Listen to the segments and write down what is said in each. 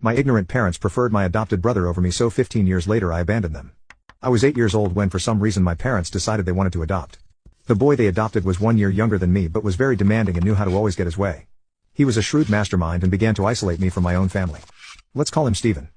My ignorant parents preferred my adopted brother over me, so 15 years later I abandoned them. I was 8 years old when for some reason my parents decided they wanted to adopt. The boy they adopted was 1 year younger than me but was very demanding and knew how to always get his way. He was a shrewd mastermind and began to isolate me from my own family. Let's call him Stephen.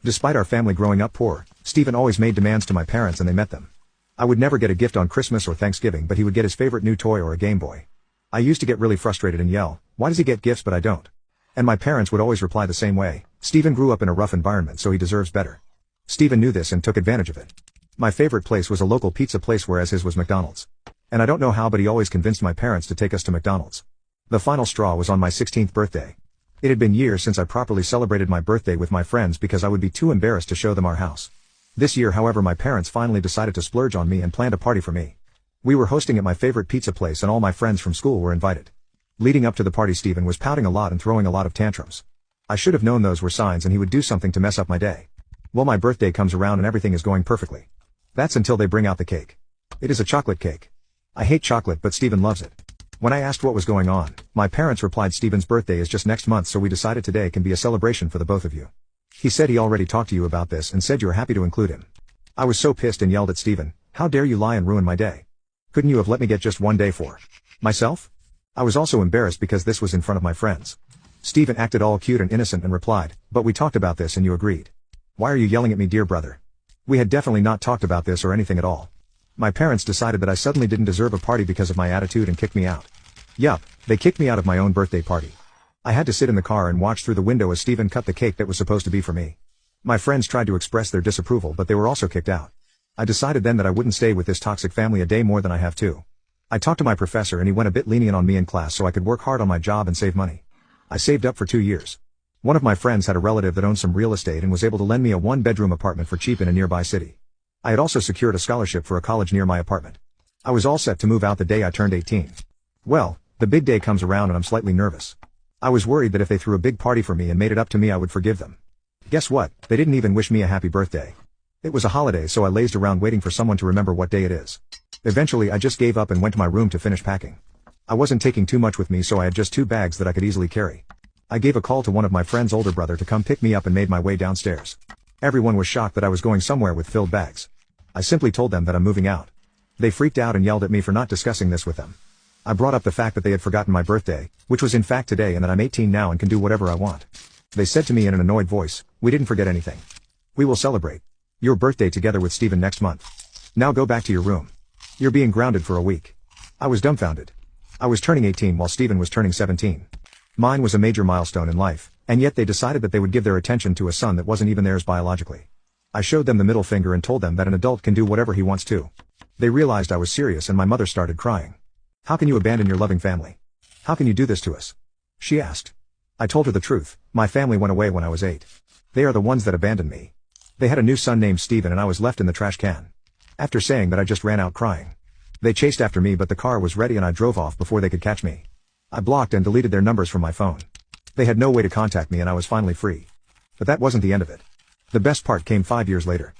Despite our family growing up poor, Stephen always made demands to my parents and they met them. I would never get a gift on Christmas or Thanksgiving, but he would get his favorite new toy or a Game Boy. I used to get really frustrated and yell, "Why does he get gifts but I don't?" And my parents would always reply the same way, "Stephen grew up in a rough environment so he deserves better." Stephen knew this and took advantage of it. My favorite place was a local pizza place, whereas his was McDonald's. And I don't know how, but he always convinced my parents to take us to McDonald's. The final straw was on my 16th birthday. It had been years since I properly celebrated my birthday with my friends because I would be too embarrassed to show them our house. This year, however, my parents finally decided to splurge on me and planned a party for me. We were hosting at my favorite pizza place and all my friends from school were invited. Leading up to the party, Stephen was pouting a lot and throwing a lot of tantrums. I should have known those were signs and he would do something to mess up my day. Well, my birthday comes around and everything is going perfectly. That's until they bring out the cake. It is a chocolate cake. I hate chocolate, but Stephen loves it. When I asked what was going on, my parents replied, "Stephen's birthday is just next month, so we decided today can be a celebration for the both of you. He said he already talked to you about this and said you were happy to include him." I was so pissed and yelled at Stephen, "How dare you lie and ruin my day? Couldn't you have let me get just one day for myself?" I was also embarrassed because this was in front of my friends. Stephen acted all cute and innocent and replied, "But we talked about this and you agreed. Why are you yelling at me, dear brother? We had definitely not talked about this or anything at all." My parents decided that I suddenly didn't deserve a party because of my attitude and kicked me out. Yup, they kicked me out of my own birthday party. I had to sit in the car and watch through the window as Stephen cut the cake that was supposed to be for me. My friends tried to express their disapproval, but they were also kicked out. I decided then that I wouldn't stay with this toxic family a day more than I have to. I talked to my professor and he went a bit lenient on me in class so I could work hard on my job and save money. I saved up for 2 years. One of my friends had a relative that owned some real estate and was able to lend me a 1-bedroom apartment for cheap in a nearby city. I had also secured a scholarship for a college near my apartment. I was all set to move out the day I turned 18. Well, the big day comes around and I'm slightly nervous. I was worried that if they threw a big party for me and made it up to me, I would forgive them. Guess what? They didn't even wish me a happy birthday. It was a holiday, so I lazed around waiting for someone to remember what day it is. Eventually I just gave up and went to my room to finish packing. I wasn't taking too much with me, so I had just 2 bags that I could easily carry. I gave a call to one of my friend's older brother to come pick me up and made my way downstairs. Everyone was shocked that I was going somewhere with filled bags. I simply told them that I'm moving out. They freaked out and yelled at me for not discussing this with them. I brought up the fact that they had forgotten my birthday, which was in fact today, and that I'm 18 now and can do whatever I want. They said to me in an annoyed voice, "We didn't forget anything. We will celebrate your birthday together with Stephen next month. Now go back to your room. You're being grounded for a week." I was dumbfounded. I was turning 18 while Stephen was turning 17. Mine was a major milestone in life, and yet they decided that they would give their attention to a son that wasn't even theirs biologically. I showed them the middle finger and told them that an adult can do whatever he wants to. They realized I was serious and my mother started crying. "How can you abandon your loving family? How can you do this to us?" she asked. I told her the truth. My family went away when I was 8. They are the ones that abandoned me. They had a new son named Stephen and I was left in the trash can. After saying that, I just ran out crying. They chased after me, but the car was ready and I drove off before they could catch me. I blocked and deleted their numbers from my phone. They had no way to contact me and I was finally free. But that wasn't the end of it. The best part came 5 years later.